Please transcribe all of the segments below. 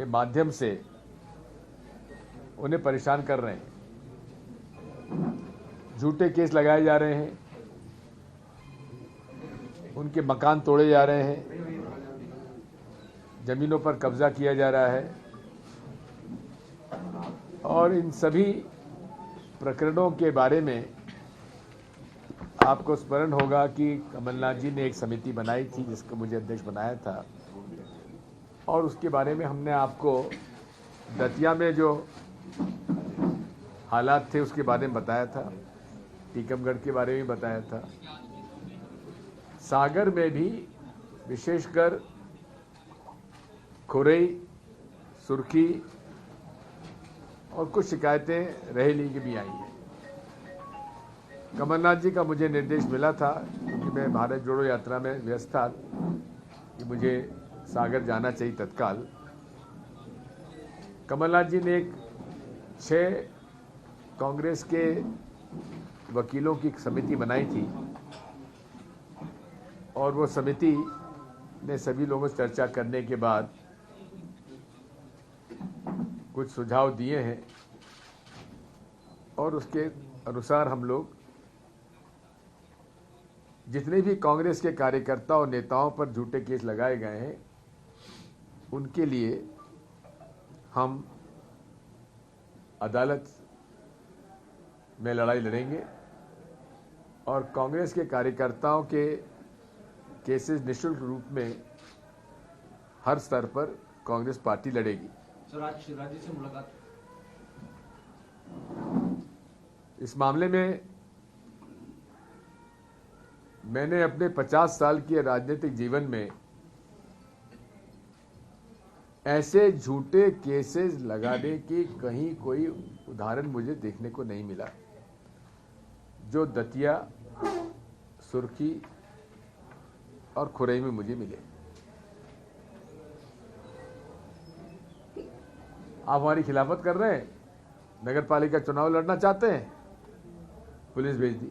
के माध्यम से उन्हें परेशान कर रहे हैं। झूठे केस लगाए जा रहे हैं, उनके मकान तोड़े जा रहे हैं, जमीनों पर कब्जा किया जा रहा है। और इन सभी प्रकरणों के बारे में आपको स्मरण होगा कि कमलनाथ जी ने एक समिति बनाई थी जिसको मुझे अध्यक्ष बनाया था, और उसके बारे में हमने आपको दतिया में जो हालात थे उसके बारे में बताया था, टीकमगढ़ के बारे में बताया था, सागर में भी विशेषकर खुरई, सुर्खी और कुछ शिकायतें रहेली की भी आई हैं। कमलनाथ जी का मुझे निर्देश मिला था, क्योंकि मैं भारत जोड़ो यात्रा में व्यस्त था, कि मुझे सागर जाना चाहिए तत्काल। कमलनाथ जी ने एक 6 कांग्रेस के वकीलों की समिति बनाई थी, और वो समिति ने सभी लोगों से चर्चा करने के बाद कुछ सुझाव दिए हैं, और उसके अनुसार हम लोग जितने भी कांग्रेस के कार्यकर्ता और नेताओं पर झूठे केस लगाए गए हैं उनके लिए हम अदालत में लड़ाई लड़ेंगे, और कांग्रेस के कार्यकर्ताओं के केसेस निःशुल्क रूप में हर स्तर पर कांग्रेस पार्टी लड़ेगी। सर, आज शिवराज जी से मुलाकात, इस मामले में मैंने अपने 50 साल के राजनीतिक जीवन में ऐसे झूठे केसेस लगाने की कहीं कोई उदाहरण मुझे देखने को नहीं मिला जो दतिया, सुर्खी और खुरई में मुझे मिले। आप हमारी खिलाफत कर रहे हैं, नगर पालिका चुनाव लड़ना चाहते हैं, पुलिस भेज दी,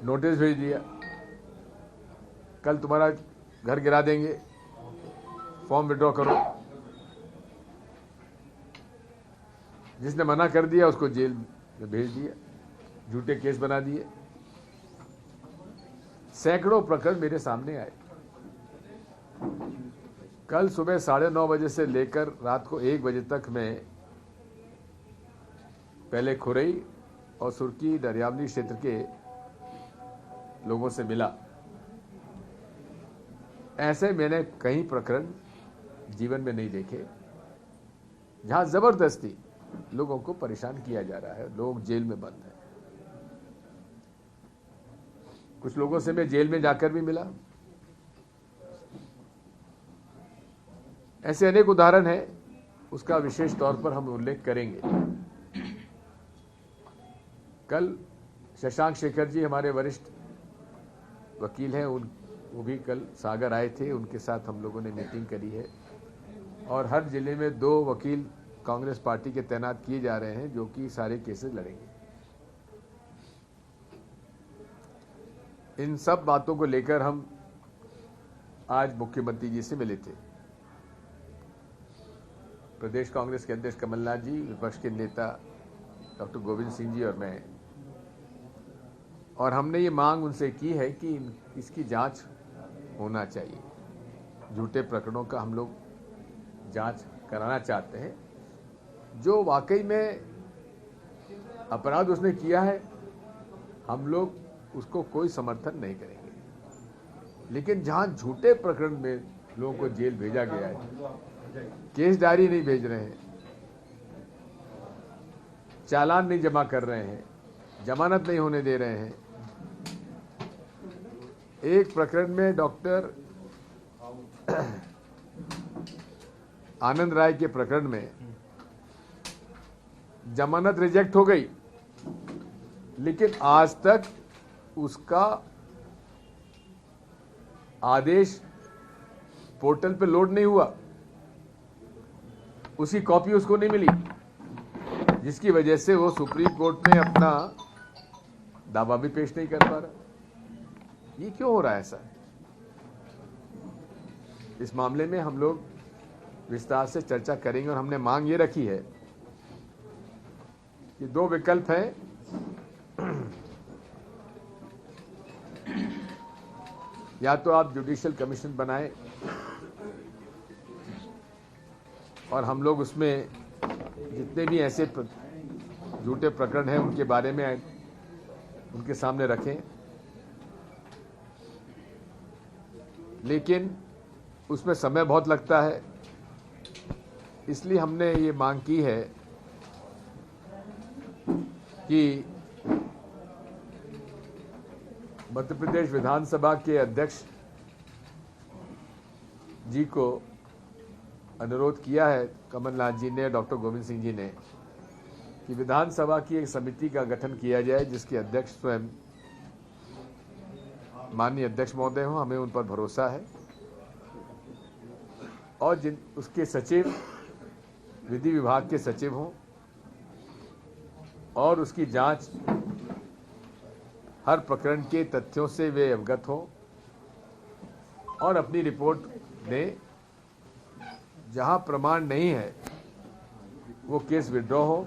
नोटिस भेज दिया, कल तुम्हारा घर गिरा देंगे, फॉर्म विड्रॉ करो। जिसने मना कर दिया उसको जेल में भेज दिया, झूठे केस बना दिए। सैकड़ों प्रकरण मेरे सामने आए। कल सुबह 9:30 बजे से लेकर रात को 1 बजे तक मैं पहले खुरई और सुर्खी दरियावली क्षेत्र के लोगों से मिला। ऐसे मैंने कई प्रकरण जीवन में नहीं देखे जहां जबरदस्ती लोगों को परेशान किया जा रहा है, लोग जेल में बंद हैं। कुछ लोगों से मैं जेल में जाकर भी मिला। ऐसे अनेक उदाहरण हैं, उसका विशेष तौर पर हम उल्लेख करेंगे। कल शशांक शेखर जी हमारे वरिष्ठ वकील हैं, वो भी कल सागर आए थे, उनके साथ हम लोगों ने मीटिंग करी है, और हर जिले में 2 वकील कांग्रेस पार्टी के तैनात किए जा रहे हैं जो कि सारे केसेस लड़ेंगे। इन सब बातों को लेकर हम आज मुख्यमंत्री जी से मिले थे। प्रदेश कांग्रेस के अध्यक्ष कमलनाथ जी, विपक्ष के नेता डॉक्टर गोविंद सिंह जी और मैं, और हमने ये मांग उनसे की है कि इसकी जांच होना चाहिए। झूठे प्रकरणों का हम लोग जांच कराना चाहते हैं। जो वाकई में अपराध उसने किया है, हम लोग उसको कोई समर्थन नहीं करेंगे, लेकिन जहां झूठे प्रकरण में लोगों को जेल भेजा गया है, केस डायरी नहीं भेज रहे हैं, चालान नहीं जमा कर रहे हैं, जमानत नहीं होने दे रहे हैं। एक प्रकरण में डॉक्टर आनंद राय के प्रकरण में जमानत रिजेक्ट हो गई, लेकिन आज तक उसका आदेश पोर्टल पे लोड नहीं हुआ, उसकी कॉपी उसको नहीं मिली, जिसकी वजह से वो सुप्रीम कोर्ट में अपना दावा भी पेश नहीं कर पा रहा। ये क्यों हो रहा है ऐसा? इस मामले में हम लोग विस्तार से चर्चा करेंगे। और हमने मांग ये रखी है कि दो विकल्प हैं, या तो आप जुडिशियल कमीशन बनाएं और हम लोग उसमें जितने भी ऐसे झूठे प्रकरण हैं उनके बारे में उनके सामने रखें, लेकिन उसमें समय बहुत लगता है। इसलिए हमने ये मांग की है कि मध्य प्रदेश विधानसभा के अध्यक्ष जी को अनुरोध किया है, कमलनाथ जी ने, डॉक्टर गोविंद सिंह जी ने, कि विधानसभा की एक समिति का गठन किया जाए जिसके अध्यक्ष स्वयं माननीय अध्यक्ष महोदय हों। हमें उन पर भरोसा है। और जिन उसके सचिव विधि विभाग के सचिव हों और उसकी जांच हर प्रकरण के तथ्यों से वे अवगत हों और अपनी रिपोर्ट दें। जहां प्रमाण नहीं है वो केस विड्रॉ हो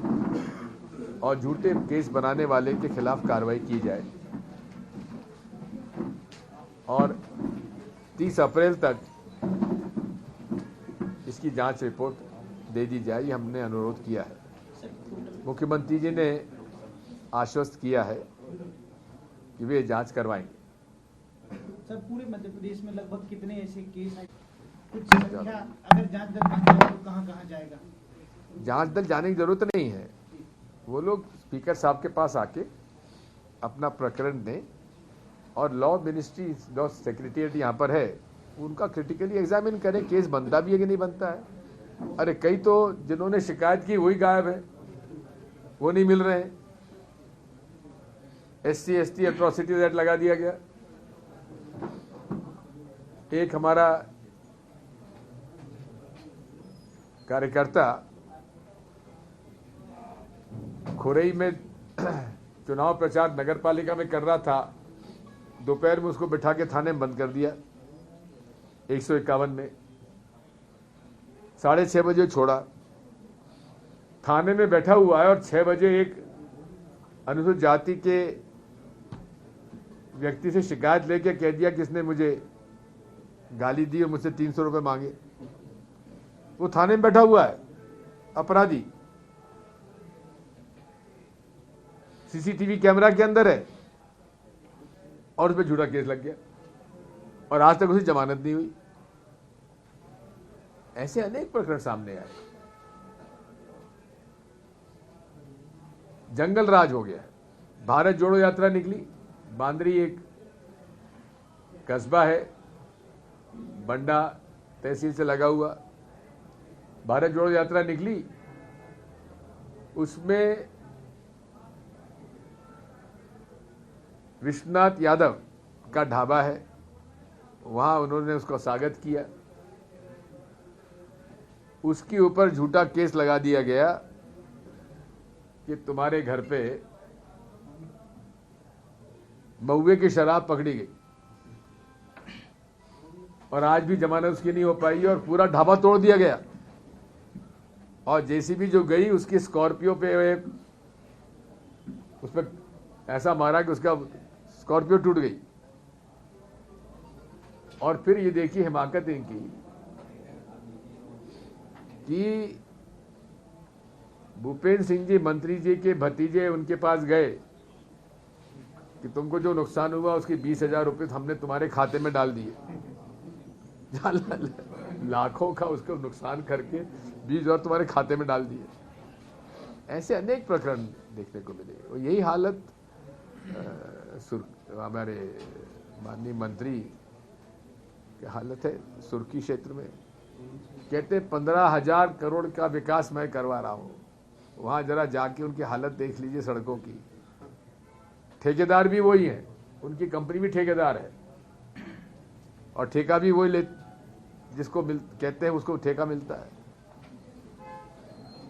और झूठे केस बनाने वाले के खिलाफ कार्रवाई की जाए। और 30 अप्रैल तक इसकी जांच रिपोर्ट दे दी जाए, ये हमने अनुरोध किया है। मुख्यमंत्री जी ने आश्वस्त किया है कि वे जांच करवाएंगे। सर, पूरे मध्य प्रदेश में लगभग कितने ऐसे केस हैं? कुछ संख्या, अगर जांच दल बन जाए तो कहां जाएगा? जांच दल जाने की जरूरत नहीं है। वो लोग स्पीकर साहब के पास आके अपना प्रकरण दें और लॉ मिनिस्ट्री, लॉ सेक्रेटरीट यहाँ पर है, उनका क्रिटिकली एग्जामिन करें, केस बनता भी है कि नहीं बनता है। अरे कई तो जिन्होंने शिकायत की वही गायब है, वो नहीं मिल रहे हैं। SC/ST एट्रोसिटीज एक्ट लगा दिया गया। एक हमारा कार्यकर्ता खुरई में चुनाव प्रचार नगर पालिका में कर रहा था, दोपहर में उसको बिठा के थाने में बंद कर दिया 151 में। 6:30 बजे छोड़ा, थाने में बैठा हुआ है और 6 बजे एक अनुसूचित जाति के व्यक्ति से शिकायत लेके कह दिया कि इसने मुझे गाली दी और मुझसे 300 रुपए मांगे। वो थाने में बैठा हुआ है, अपराधी, CCTV कैमरा के अंदर है और उस पर झूठा केस लग गया और आज तक उसे जमानत नहीं हुई। ऐसे अनेक प्रकरण सामने आए। जंगल राज हो गया। भारत जोड़ो यात्रा निकली, बांदरी एक कस्बा है, बंडा तहसील से लगा हुआ। भारत जोड़ो यात्रा निकली, उसमें विश्वनाथ यादव का ढाबा है, वहां उन्होंने उसका स्वागत किया। उसके ऊपर झूठा केस लगा दिया गया कि तुम्हारे घर पे महुए की शराब पकड़ी गई और आज भी जमानत उसकी नहीं हो पाई और पूरा ढाबा तोड़ दिया गया। और JCB जो गई उसकी स्कॉर्पियो पे उस पर ऐसा मारा कि उसका स्कॉर्पियो टूट गई। और फिर ये देखिए हिमाकत इनकी कि भूपेंद्र सिंह जी मंत्री जी के भतीजे उनके पास गए कि तुमको जो नुकसान हुआ उसके 20,000 रुपये हमने तुम्हारे खाते में डाल दिए। लाखों का उसको नुकसान करके 20,000 तुम्हारे खाते में डाल दिए। ऐसे अनेक प्रकरण देखने को मिले। और यही हालत हमारे माननीय मंत्री की हालत है सुर्खी क्षेत्र में। कहते 15,000 करोड़ का विकास मैं करवा रहा हूँ। वहाँ जरा जाके उनकी हालत देख लीजिए सड़कों की। ठेकेदार भी वही है, उनकी कंपनी भी ठेकेदार है और ठेका भी वही ले, जिसको कहते हैं उसको ठेका मिलता है।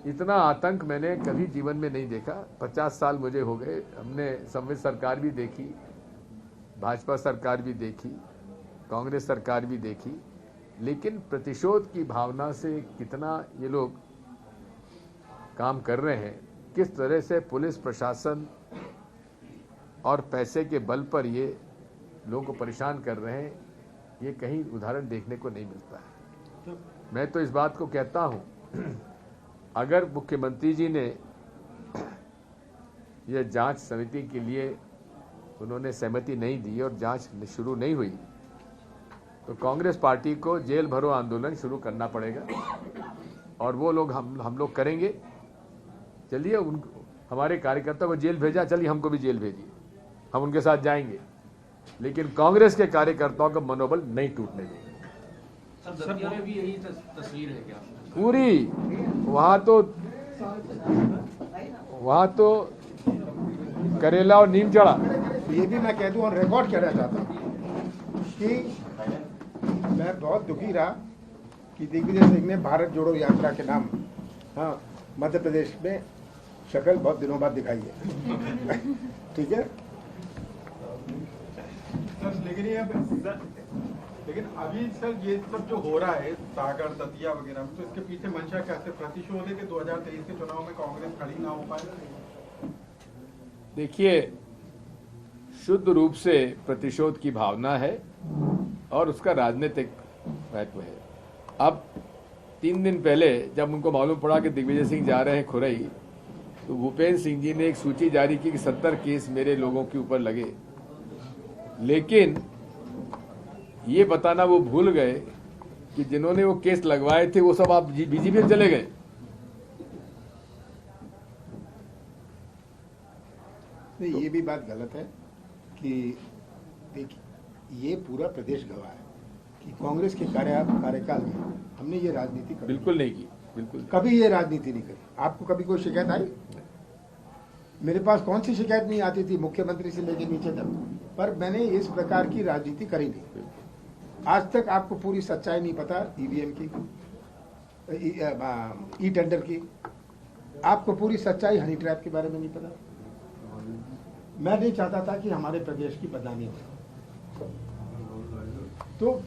इतना आतंक मैंने कभी जीवन में नहीं देखा। 50 साल मुझे हो गए। हमने संवित सरकार भी देखी, भाजपा सरकार भी देखी, कांग्रेस सरकार भी देखी, लेकिन प्रतिशोध की भावना से कितना ये लोग काम कर रहे हैं, किस तरह से पुलिस प्रशासन और पैसे के बल पर ये लोगों को परेशान कर रहे हैं, ये कहीं उदाहरण देखने को नहीं मिलता है। मैं तो इस बात को कहता हूं, अगर मुख्यमंत्री जी ने यह जांच समिति के लिए उन्होंने सहमति नहीं दी और जांच शुरू नहीं हुई, तो कांग्रेस पार्टी को जेल भरो आंदोलन शुरू करना पड़ेगा और वो लोग हम लोग करेंगे। चलिए, हमारे कार्यकर्ता को जेल भेजा, चलिए हमको भी जेल भेजिए, हम उनके साथ जाएंगे, लेकिन कांग्रेस के कार्यकर्ताओं का मनोबल नहीं टूटने देंगे। सर दतिया में भी यही तस्वीर है क्या? पूरी वहां तो करेला और नीम चढ़ा। ये भी मैं कह दूं और रिकॉर्ड करना चाहता हूं कि मैं बहुत दुखी रहा कि दिग्विजय सिंह ने भारत जोड़ो यात्रा के नाम मध्य प्रदेश में शक्ल बहुत दिनों बाद दिखाई है। ठीक है सर, लेकिन अभी सर ये सब जो हो रहा है सागर दतिया वगैरह में, तो इसके पीछे मंशा क्या है? प्रतिशोध है कि 2023 के चुनाव में कांग्रेस खड़ी ना हो पाए? देखिए, शुद्ध रूप से प्रतिशोध की भावना है और उसका राजनीतिक महत्व है। अब 3 दिन पहले जब उनको मालूम पड़ा कि दिग्विजय सिंह जा रहे हैं खुरई, तो भूपेंद्र सिंह जी ने एक सूची जारी की कि 70 केस मेरे लोगों के ऊपर लगे, लेकिन ये बताना वो भूल गए कि जिन्होंने वो केस लगवाए थे वो सब आप बीजेपी में चले गए। ये भी बात गलत है कि देखिए, ये पूरा प्रदेश गवाह है कि कांग्रेस के कार्यकाल में हमने ये राजनीति करी, बिल्कुल नहीं की, बिल्कुल कभी ये राजनीति नहीं करी। आपको कभी कोई शिकायत आई? मेरे पास कौन सी शिकायत नहीं आती थी, मुख्यमंत्री से लेकर नीचे तक, पर मैंने इस प्रकार की राजनीति करी नहीं। आज तक आपको पूरी सच्चाई नहीं पता ईवीएम की, ई टेंडर की, आपको पूरी सच्चाई हनी ट्रैप के बारे में नहीं पता। मैं नहीं चाहता था कि हमारे प्रदेश की बदनामी हो, तो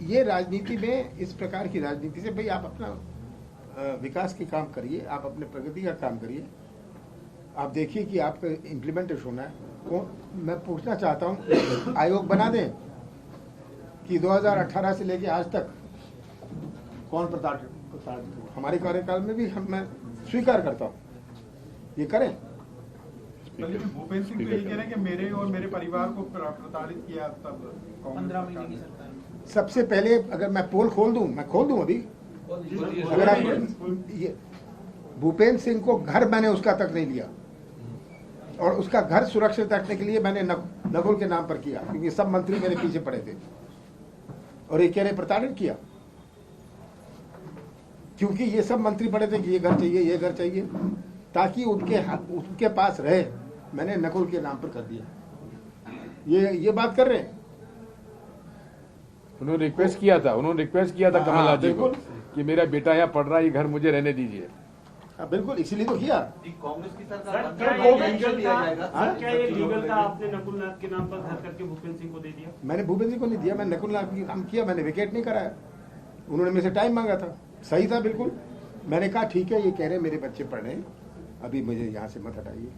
ये राजनीति में इस प्रकार की राजनीति से भाई आप अपना विकास की काम करिए, आप अपने प्रगति का काम करिए, आप देखिए कि आपका इम्प्लीमेंटेशन होना है। मैं पूछना चाहता हूं, आयोग बना दें कि 2018 से लेके आज तक कौन प्रताड़ित। हमारे कार्यकाल में भी मैं स्वीकार करता हूं, ये करें। भूपेंद्र सिंह तो यही कह रहे हैं कि मेरे और मेरे परिवार को प्रताड़ित किया तब 15 महीने की सरकार में। सबसे पहले अगर मैं पोल खोल दूं, मैं खोल दूं अभी, अगर आप ये भूपेंद्र सिंह को घर मैंने उसका तक नहीं लिया और उसका घर सुरक्षित रखने के लिए मैंने नकुल के नाम पर किया, क्योंकि सब मंत्री मेरे पीछे पड़े थे और ये कह रहे प्रताड़ित किया, क्योंकि ये सब मंत्री पड़े थे कि ये घर चाहिए, ये घर चाहिए, ताकि उनके पास रहे। मैंने नकुल के नाम पर कर दिया। ये बात कर रहे हैं। उन्होंने रिक्वेस्ट किया था कमलनाथ जी को कि मेरा बेटा यहाँ पढ़ रहा है, ये घर मुझे रहने दीजिए। बिल्कुल, इसीलिए तो किया। कांग्रेस की सर, सरकार क्या ये लीगल था? आपने नकुलनाथ के नाम पर घर करके भूपेंद्र सिंह को दे दिया? मैंने भूपेंद्र सिंह को नहीं दिया, मैंने नकुलनाथ के नाम किया, मैंने विकेट नहीं कराया। उन्होंने मेरे से टाइम मांगा था, सही था बिल्कुल। मैंने कहा ठीक है, ये कह रहे मेरे बच्चे पढ़ रहे हैं, अभी मुझे यहाँ से मत हटाइए।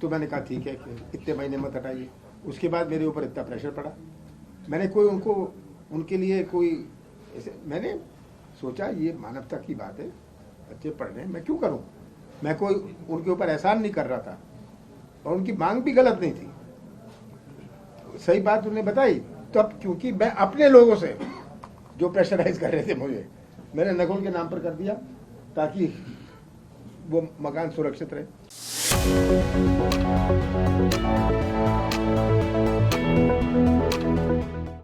तो मैंने कहा ठीक है, इतने महीने मत हटाइए। उसके बाद मेरे ऊपर इतना प्रेशर पड़ा, मैंने कोई उनके लिए कोई मैंने सोचा ये मानवता की बात है, बच्चे पढ़ रहे हैं, मैं क्यों करूं। मैं कोई उनके ऊपर एहसान नहीं कर रहा था और उनकी मांग भी गलत नहीं थी, सही बात उन्होंने बताई। तो अब क्योंकि मैं अपने लोगों से जो प्रेशराइज कर रहे थे मुझे, मैंने नकुल के नाम पर कर दिया ताकि वो मकान सुरक्षित रहे।